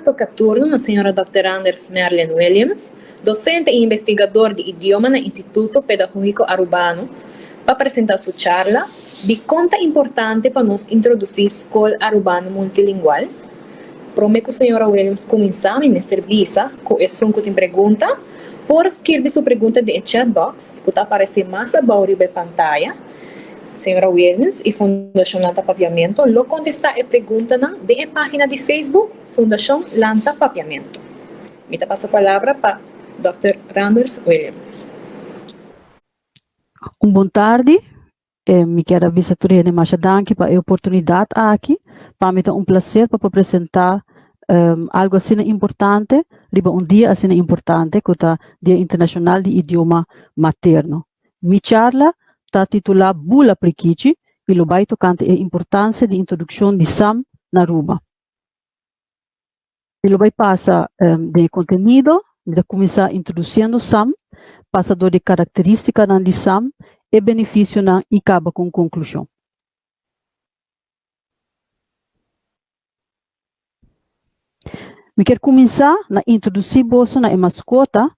toca turno na senhora Dr. Merlynne Williams, docente e investigador de idioma no Instituto Pedagógico Arubano, para apresentar sua charla de conta importante para nos introduzir scol arubano multilingual. Prometo que a senhora Williams começar a entrevista com esse assunto de pergunta, por escrever sua pergunta no chat box, que está aparecendo mais abaixo da pantalla. Senhora Williams e Fundacion Lanta Papiamento lo contestar a pergunta na página de Facebook Fundacion Lanta Papiamento. Me passa a palavra para Dr. Williams. Boa tarde. Me quero avisar a mais danke para a oportunidade aqui. Para mim é prazer para apresentar algo assim importante, riba dia assim importante, que é o Dia Internacional de Idioma Materno. Mi charla está titulada Bula, prikichi e lo vai tocante a importância de introduccion de SAM na Aruba. E lo vai passar de conteúdo, de começar introduzindo SAM, passador de característica de SAM e benefício e acaba com conclusão. Me quero começar a introduzir você na mascota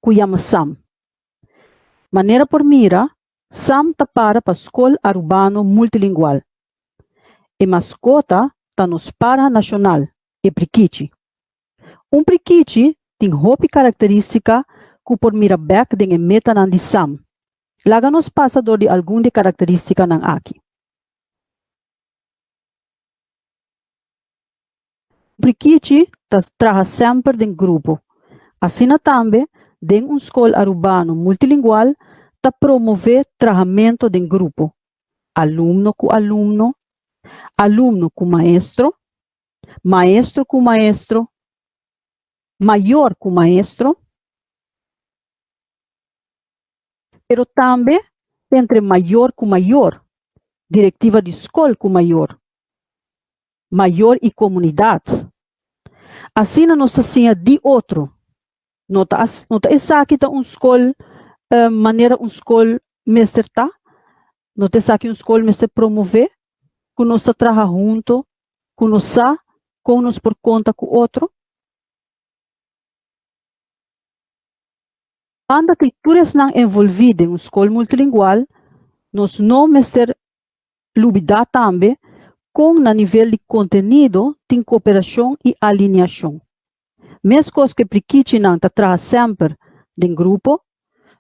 que chama SAM. Maneira por mira, SAM está para scol arubano multilingual. E mascota está nos para nacional, e prikichi. Prikichi tem roupa característica que por mira back de meta de SAM. Laga nos passador de alguma de característica nan aqui. Prikichi trabalha sempre em grupo. Assim também, em scol arubano multilingual, ta promover trabalhamento em grupo. Aluno com aluno, aluno com maestro, maestro com maestro, maior com maestro, pero também entre maior com maior, diretiva de escola com maior, maior e comunidade. Assim nós assim de outro. Nota essa aqui tá escola maneira escola mestre tá. Nota essa aqui escola mestre promover, que nós trabalha junto, que nós com nós por conta com outro. Quando as leituras não envolvidas em escola multilingual, nós não mestre lubida também com na nível de conteúdo, tem cooperação e alinhação. Mesmo coisa que prikichi não trabalha sempre em grupo,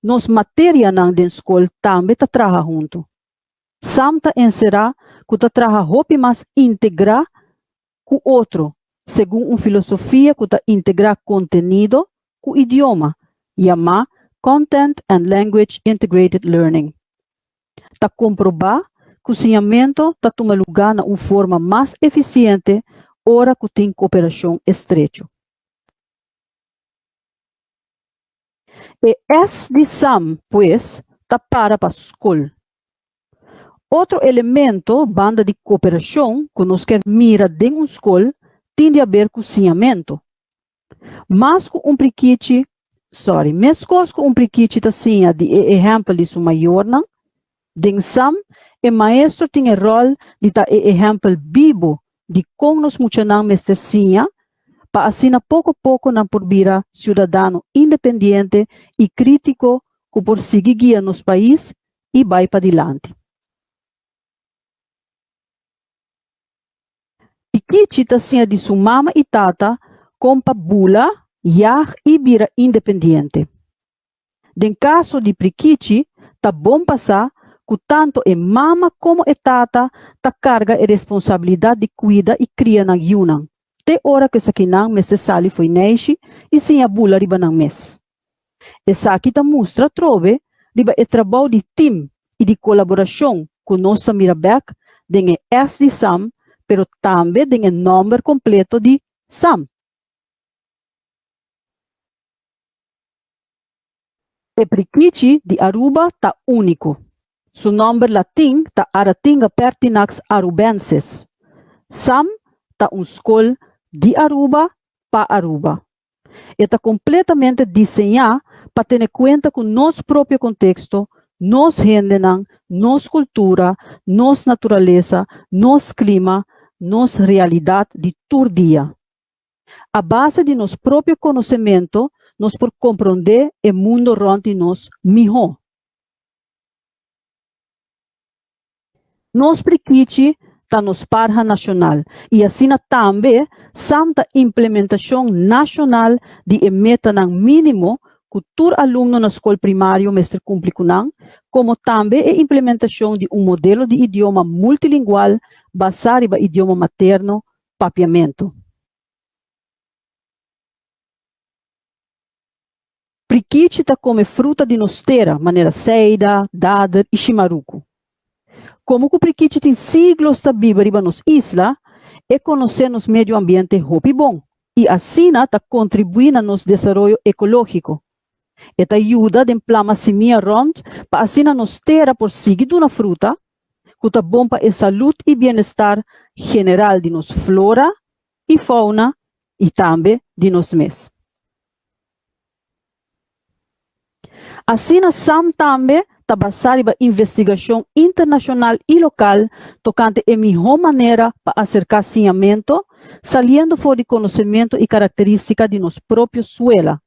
nos matéria não de escola também trabalha junto. Samta encerrar que trabalha roupa mais integrar com outro, segundo uma filosofia que integrar conteúdo com idioma, chama Content and Language Integrated Learning. Ta comprovar que o ensinamento está tomando lugar na uma forma mais eficiente, ora que tem cooperação estreita. E esse de SAM, pois, está para a escola. Outro elemento, banda de cooperação, que nós queremos mirar dentro da escola, tem a ver com o ensinamento. Mas com prikichi, mesmo com prikichi está assim, de exemplo de sua maior, dentro SAM, o maestro tem o rol de dar exemplo vivo de como nós muitos mestercinha, para assim, pouco a pouco, não por vira cidadão independente e crítico que por seguir guia nos país e vai para adiante. E que chita assim de sua mama e tata, compa Bula, yar e vira independente. Em caso de prikichi, tá bom passar que tanto a mama como a tata ta carga a responsabilidade de cuidar e criar na yunan. Te hora que sakinang mestre sali foi neishi e sim a Bula riba ng mes. Essa aqui ta mostra trove riba o trabalho de team e de colaboração com nossa Mirabek den S de SAM, pero também den número completo de SAM. O prikichi de Aruba ta único. Su nome latim ta Aratinga pertinax arubenses. SAM ta escola de Aruba para Aruba. Está completamente desenhado para ter conta com nosso próprio contexto, nossa gente, nossa cultura, nossa natureza, nosso clima, nossa realidade de todo dia. A base de nosso próprio conhecimento, nós por compreender o mundo rondante nós melhor. Nos prikichi está nos parha nacional e assim também santa implementação nacional de meta ng mínimo que todo aluno na escola primária mestre cumpre com, como também a implementação de modelo de idioma multilingual basado no idioma materno papiamento. Prikichi está come fruta de nostera, maneira seida, dader e chimaruco. Como o prikichi tem siglos de viva riba nos isla, e conhecer nos meio ambiente hopi bom. E assim está contribuindo no desenvolvimento ecológico. Esta ajuda em plama semia rond, para assim nos terra por seguir uma fruta, que está bom para a saúde e bem-estar general de nos flora e fauna, e também de nos mes. Assim, SAM também está basado na investigação internacional e local, tocante a melhor maneira para acercar saneamento, saliendo fora de conhecimento e características de nosso próprio suelo.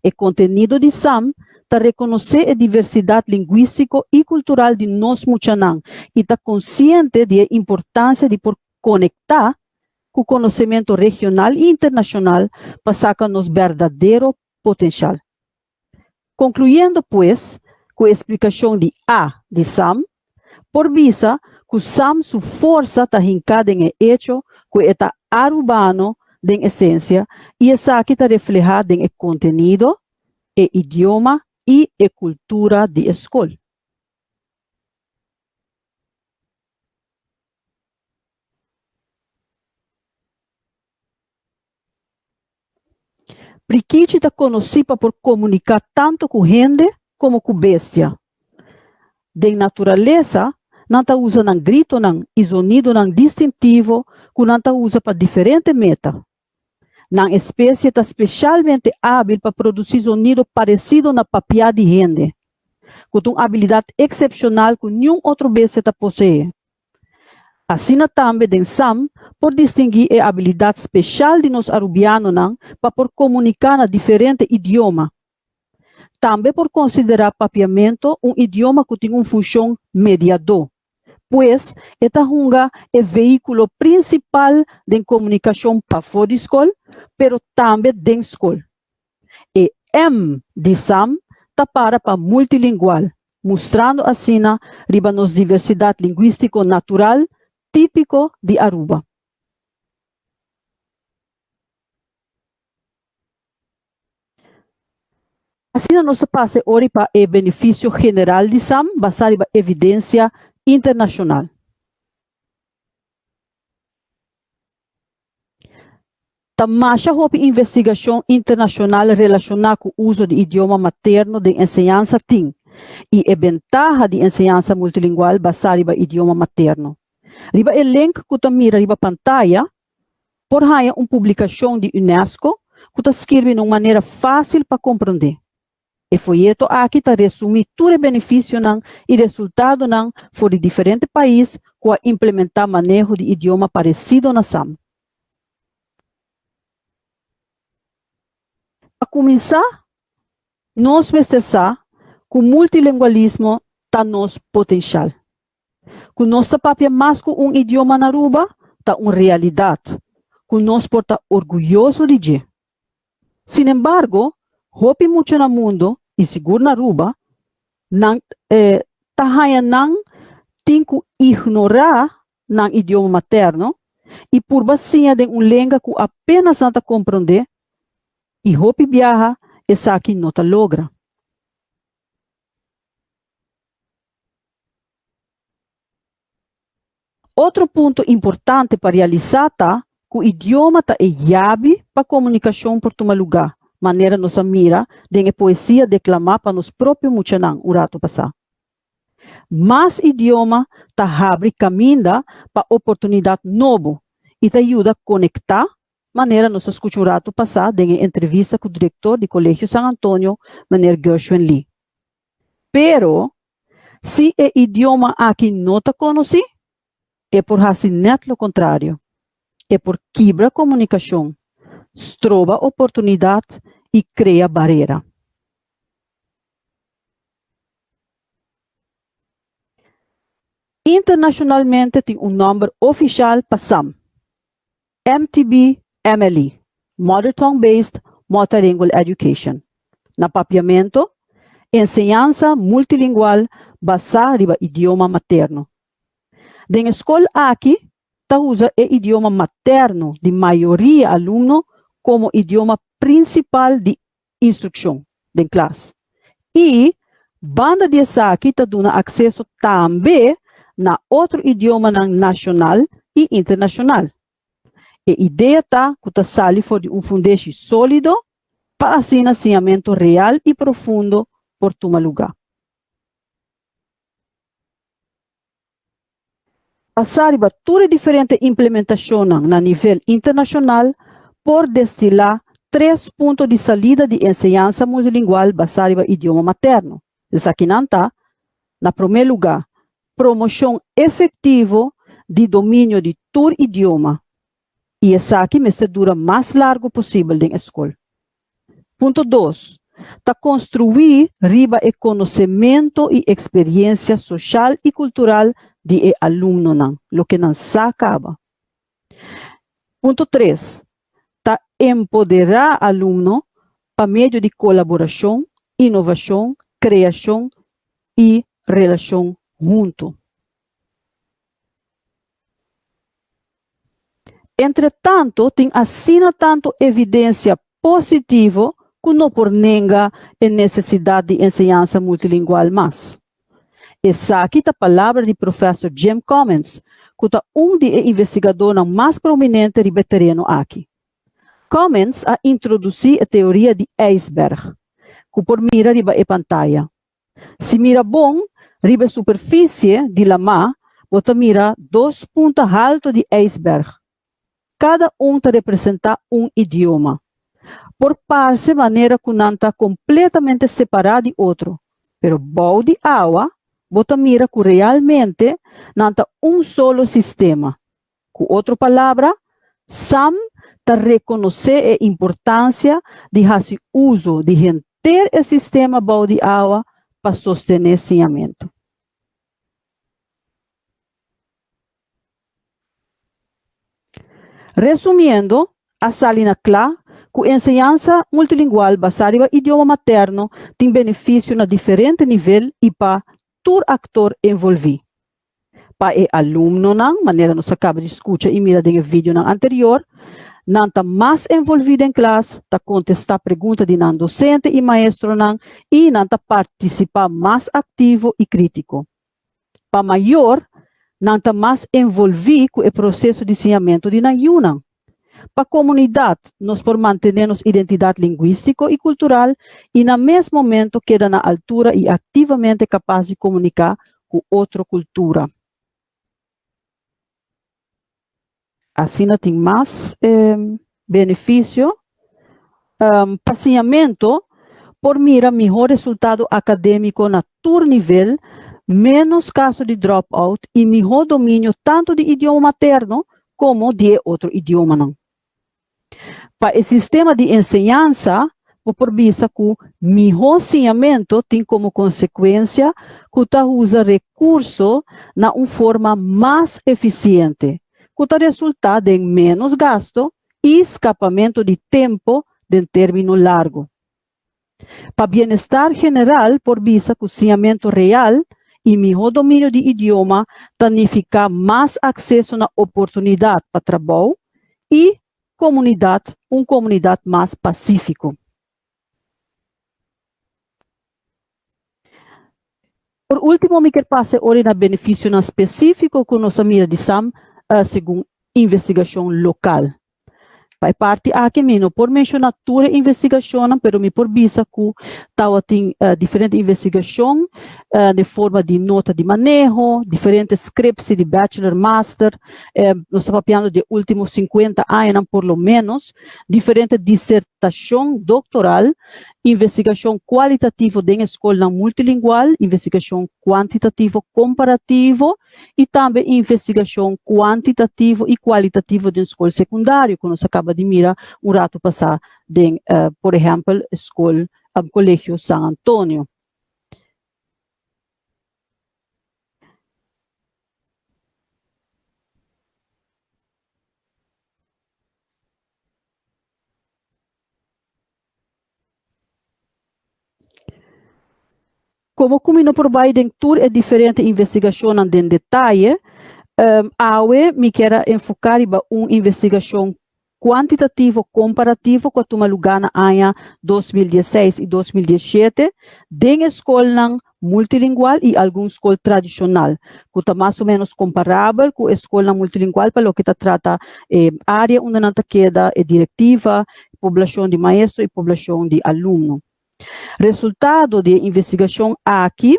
O conteúdo de SAM está reconhecer a diversidade linguística e cultural de nós muchanang e está consciente da importância de por conectar com o conhecimento regional e internacional para sacar nosso verdadeiro potencial. Concluindo, pues, com a explicação de A de SAM, por visa que SAM sua força está hincada em hecho que está arubano em essência e essa aqui está reflejada em conteúdo, idioma e cultura de escola. Prikichi está conhecida por comunicar tanto com gente como com bestia. De natureza, não está usando grito e sonido distintivo que não está usando para diferentes metas. Na espécie está especialmente hábil para produzir sonido parecido na papiá de gente, com uma habilidade excepcional que nenhum outro bestia está possui. Assim também em SAM, por distinguir a habilidade especial de nós arubianos para por comunicar na diferente idioma. Também por considerar papiamento idioma que tem uma função mediador, pois esta é o veículo principal de comunicação para fora da escola, pero também dentro da escola. E M de SAM está para multilingual, mostrando assim riba nos diversidade linguística natural típico de Aruba. Assim, nós passamos hoje para o benefício general de SAM, basado na evidência internacional. Também houve investigação internacional relacionada com o uso do idioma materno de enseñança e a ventaja de enseñança multilingual basada no idioma materno. Riba o link que está mira riba pantalla, por aí publicação de UNESCO que está escrita de uma maneira fácil para compreender. E folheto aqui está resumir todo o benefício e resultado for de diferentes países com a implementar manejo de idioma parecido na SAM. Para começar, nós mestrar que o multilingualismo está nosso potencial. Que nós papiamos mais com idioma na Aruba, está uma realidade. Que nós porta orgulhoso de dizer. Sin embargo, hopi muito no mundo, e seguro na Aruba, tem que ignorar o idioma materno e por baixinha de língua que apenas não está compreender e hopi viaja, essa aqui não está logra. Outro ponto importante para realizar tá que o idioma está chave para comunicação por tomar lugar. Maneira nossa mira de poesia declamar para nos próprios muchanang urato passar. Mas idioma está abre caminho para oportunidade novo e te ajuda a conectar. Maneira nossa escuta urato passar de entrevista com o diretor do Colégio San Antonio, maneira Gershwin Lee. Pero se o idioma aqui não está conhecido, é por assim net lo contrário. É por quebra comunicação. trova oportunidade e cria barreira. Internacionalmente tem nome oficial para SAM, MTB-MLE, Mother Tongue Based Multilingual Education. Na papiamento, ensinança multilingual basada no idioma materno. Den escola aqui, usa o idioma materno de maioria aluno como idioma principal de instrução da classe. E banda de aqui dá acesso também na outro idioma nacional e internacional. A ideia está que sali for de fundation sólido para ensinamento real e profundo por toma lugar. Passar para toda diferente implementação na nível internacional por destilar 3 pontos de salida de ensinança multilingual basada no idioma materno. Essa aqui não está. Na primeiro lugar, promoção efetiva de domínio de todo idioma. E essa aqui me dura mais largo possível na escola. Ponto 2. Construir riba o conhecimento e experiência social e cultural de aluno, lo que não se acaba. Ponto 3. Empoderar aluno para meio de colaboração, inovação, criação e relação junto. Entretanto, tem assina tanto evidência positiva que não por nenga a necessidade de ensinança multilingual mais. Essa aqui é a palavra do professor Jim Cummins, que é dos investigadores mais prominentes do terreno aqui. Cummins a introduzido a teoria de iceberg, que por mira riba a pantalla. Se mira bom, riba a superfície de la mar, você mira 2 pontos altos de iceberg. Cada representa idioma. Por parte maneira que não está completamente separado de outro. Pero bom de água, você mira que realmente não está solo sistema. Com outra palavra, SAM está reconhecer a importância de fazer uso de ter o sistema bom de água para sostener ensinamento. Resumindo, a salina clara que a ensinança multilingual basada no idioma materno tem benefício na diferente nível e para todo ator envolvido. Para o aluno, maneira nós acaba de escutar e mira no vídeo anterior, não está mais envolvido em classe, está contestar perguntas de docente e maestro e não está participar mais ativo e crítico. Para maior, não está mais envolvido com o processo de ensinamento de Nayunan. Para a comunidade, nós por manter nossa identidade linguística e cultural e, no mesmo momento, queda na altura e ativamente capaz de comunicar com outra cultura. Assim, tem mais benefício. Passeamento, por mira melhor resultado acadêmico na todo nível, menos caso de dropout e melhor domínio tanto de idioma materno como de outro idioma. Para o sistema de ensinança, por vista que melhor ensinamento tem como consequência que usa recursos na uma forma mais eficiente, que resulta em menos gasto e escapamento de tempo em término largo. Para bem-estar general, por vista que o ensinamento real e melhor domínio de idioma significa mais acesso na oportunidade para trabalho e uma comunidade mais pacífica. Por último, me quero passar hoje na benefício específico que nós mira de SAM, segundo investigação local. Vai parte aqui mesmo, por mencionar toda a investigação, pero me por vista que tem diferente investigação de forma de nota de manejo, diferentes scripts de bachelor, master, nós estamos falando de últimos 50 anos, por lo menos, diferente dissertação doctoral investigação qualitativa de escola multilingual, investigação quantitativa comparativo e também investigação quantitativa e qualitativa de escola secundária, que nós acaba de mirar um rato passar de, por exemplo, escola, Colégio San Antonio. Como combino providing tour é diferente investigação em detalhe, awe me quer enfocar em uma investigação quantitativa comparativa que toma lugar na ano 2016 e 2017 de escola multilingual e alguma escola tradicional, que está mais ou menos comparável com a escola multilingual para o que trata área onde não queda diretiva, população de maestro e população de aluno. Resultado de investigação aqui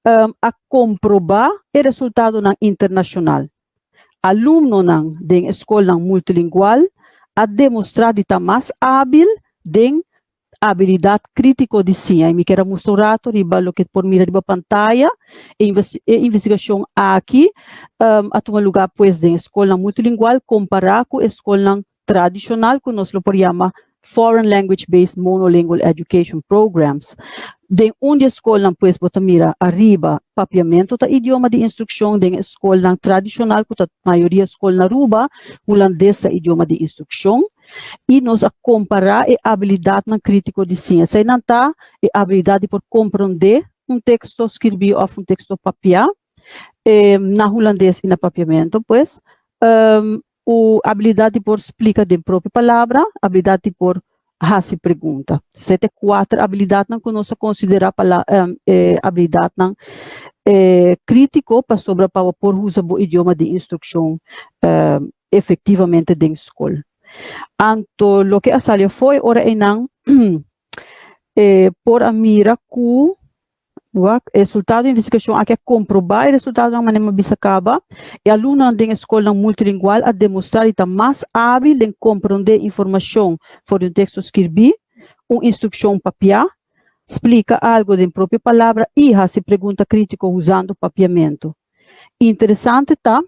a comprovar o resultado na Internacional. Aluno de escola multilingual a demonstrar de estar mais hábil de habilidade crítico de ciência. E me quero mostrar o que por mirar na pantalla. Investigação aqui a tomar lugar pues de escola multilingual comparar com a escola tradicional que nós lo chamamos Foreign Language-Based Monolingual Education Programs. De onde escola, pues, bota mira, Aruba, Papiamento, ta idioma de instrução de escola tradicional, que a maioria escola na Aruba, holandês, ta idioma de instrução, e nós a comparar a habilidade na crítico de ciência. E não tá a habilidade por compreender um texto escrito ou um texto papiar, na holandês e na Papiamento, pues, a habilidade por explicar de própria palavra, a habilidade por fazer pergunta. Sete quatro habilidades não que nós considerar habilidade não crítico para sobre para por usar o idioma de instrução efetivamente dentro da escola. Anto lo que a salia foi ora não por a mira com o resultado da investigação aqui é comprovar o resultado da maneira bisacaba e aluno da escola multilingual a demonstrar que está mais hábil em compreender informação por um texto escrito, uma instrução papiar, explica algo de própria palavra e se pergunta crítica usando papiamento. Interessante está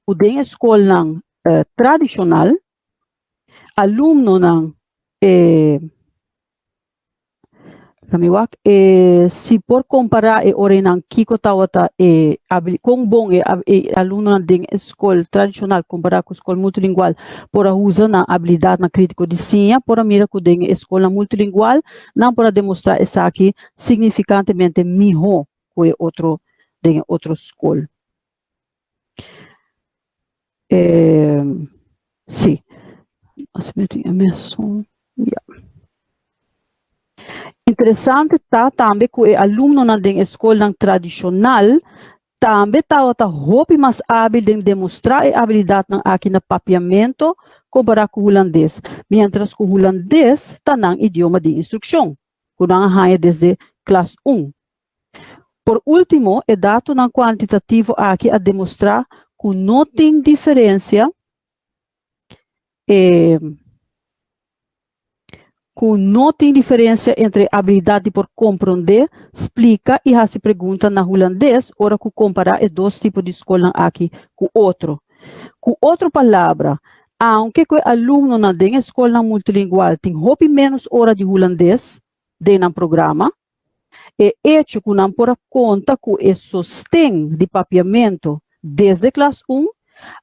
o da escola tradicional, aluno não se por comparar e orientar kiko tawata kung bom aluno de escola tradicional comparar com escola multilingual por a usa na habilidade na crítico de ciência por a mira com de escola multilingual não para demonstrar essa aqui significantemente melhor que outro de outra escola. Sim. Interessante está também que o aluno na escola tradicional também está roupa mais hábil de demonstrar a habilidade aqui na papiamento comparado com o holandês, mientras que o holandês está no idioma de instrução, que não é desde classe 1. Por último, é dado na quantitativo aqui a demonstrar que não tem diferença entre habilidade por compreender, explica e se pergunta na holandês, ora que comparar dois tipos de escola aqui com outro. Com outra palavra, aunque o aluno na escola multilingual tem roupa menos hora de holandês dentro do programa, é hecho que não por conta que o sostém de papiamento desde classe 1,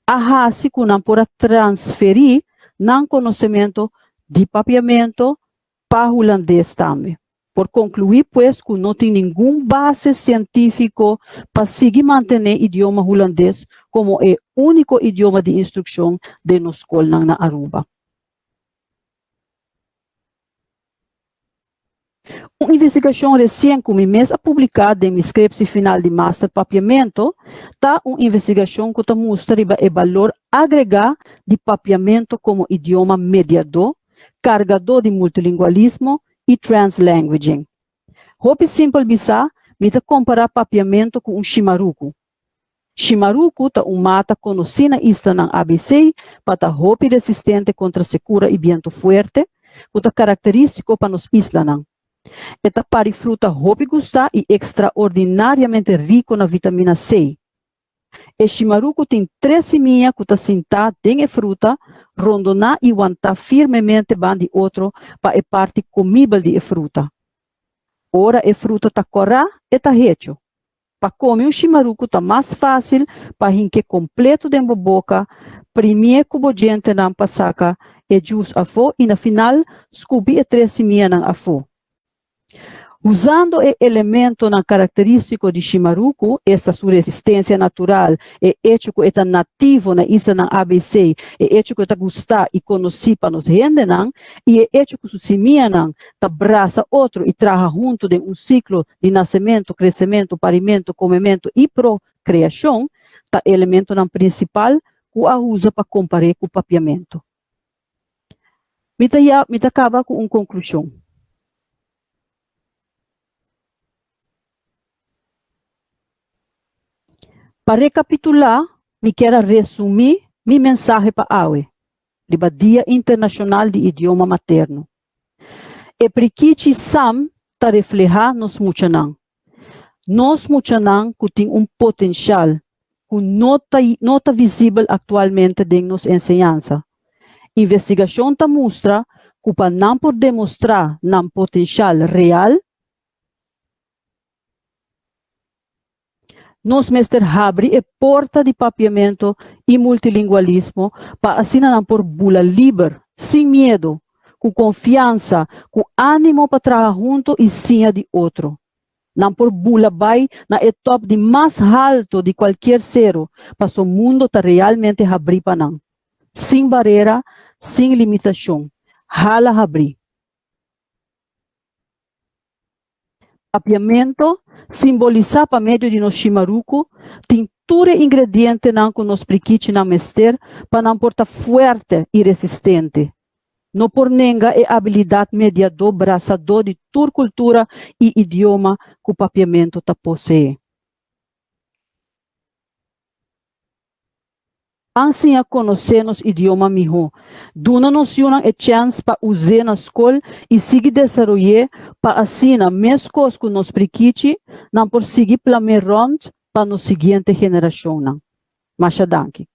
a que não por transferir não conhecimento de papiamento para holandês também. Por concluir, pues, que não tem nenhum base científico para seguir manter o idioma holandês como o único idioma de instrução de nossa escola na Aruba. Uma investigação recente que me mesmo publicada em inscrição final de Master Papiamento, está uma investigação que mostra o valor agregado de papiamento como idioma mediador, cargador de multilingualismo e translanguaging. Hope simple bisa, mita comparar papiamento com chimaruco. Chimaruco tá mata conhecida ista ng ABC, para hope resistente contra secura e viento fuerte, que é característico para nos isla não. Esta pari fruta hopi gusta e extraordinariamente rico na vitamina C. E chimaruco tem 3 semillas que está sentada tem a fruta, rondona e aguenta firmemente bandi outro para a parte comível de fruta. Ora a fruta está corá e está hecho. Para comer chimaruco está mais fácil para rinque completo dentro da boca, primeiro cubo gente não passaca e jus a fo e na final scubi e 3 semillas não a fo. Usando o elemento na característico de chimaruco, esta sua resistência natural, e hecho que é nativo na isla na ABC, e hecho que está gostar e conhecer para nos rende, e é hecho que sua semilla está braça outro e traga junto de ciclo de nascimento, crescimento, parimento, comimento e procriação, está elemento principal que a usa para comparar com o papiamento. Me acaba com uma conclusão. Para recapitular, me quero resumir minha mensagem para a AUE, do Dia Internacional de Idioma Materno. E prikichi sam está reflejar nos muchanang. Nos muchanang que tem potencial que não está visível atualmente em nossa enseñança. Investigação está mostra que para não por demonstrar um potencial real, nos mestre abre a porta de papiamento e multilingualismo para assim não por bula livre, sem medo, com confiança, com ânimo para trabalhar junto e sim de outro. Não por bula vai na etapa de mais alto de qualquer ser, para o mundo está realmente abrir para não. Sem barreira, sem limitação. Hala abrir. Papiamento simboliza para meio de nos chimaruco, tem tudo ingrediente não que nos prikichi não mester para não portar forte e resistente. Não por nenga é habilidade mediador, braçador de toda cultura e idioma que o papiamento ta possui. Assim a conhecer nos idioma miho, duna-nos uma chance para usar na escola e seguir desenvolver para assim a mesma coisa que nos prikichi, não por seguir planejar para nos seguinte geração. Mas danke.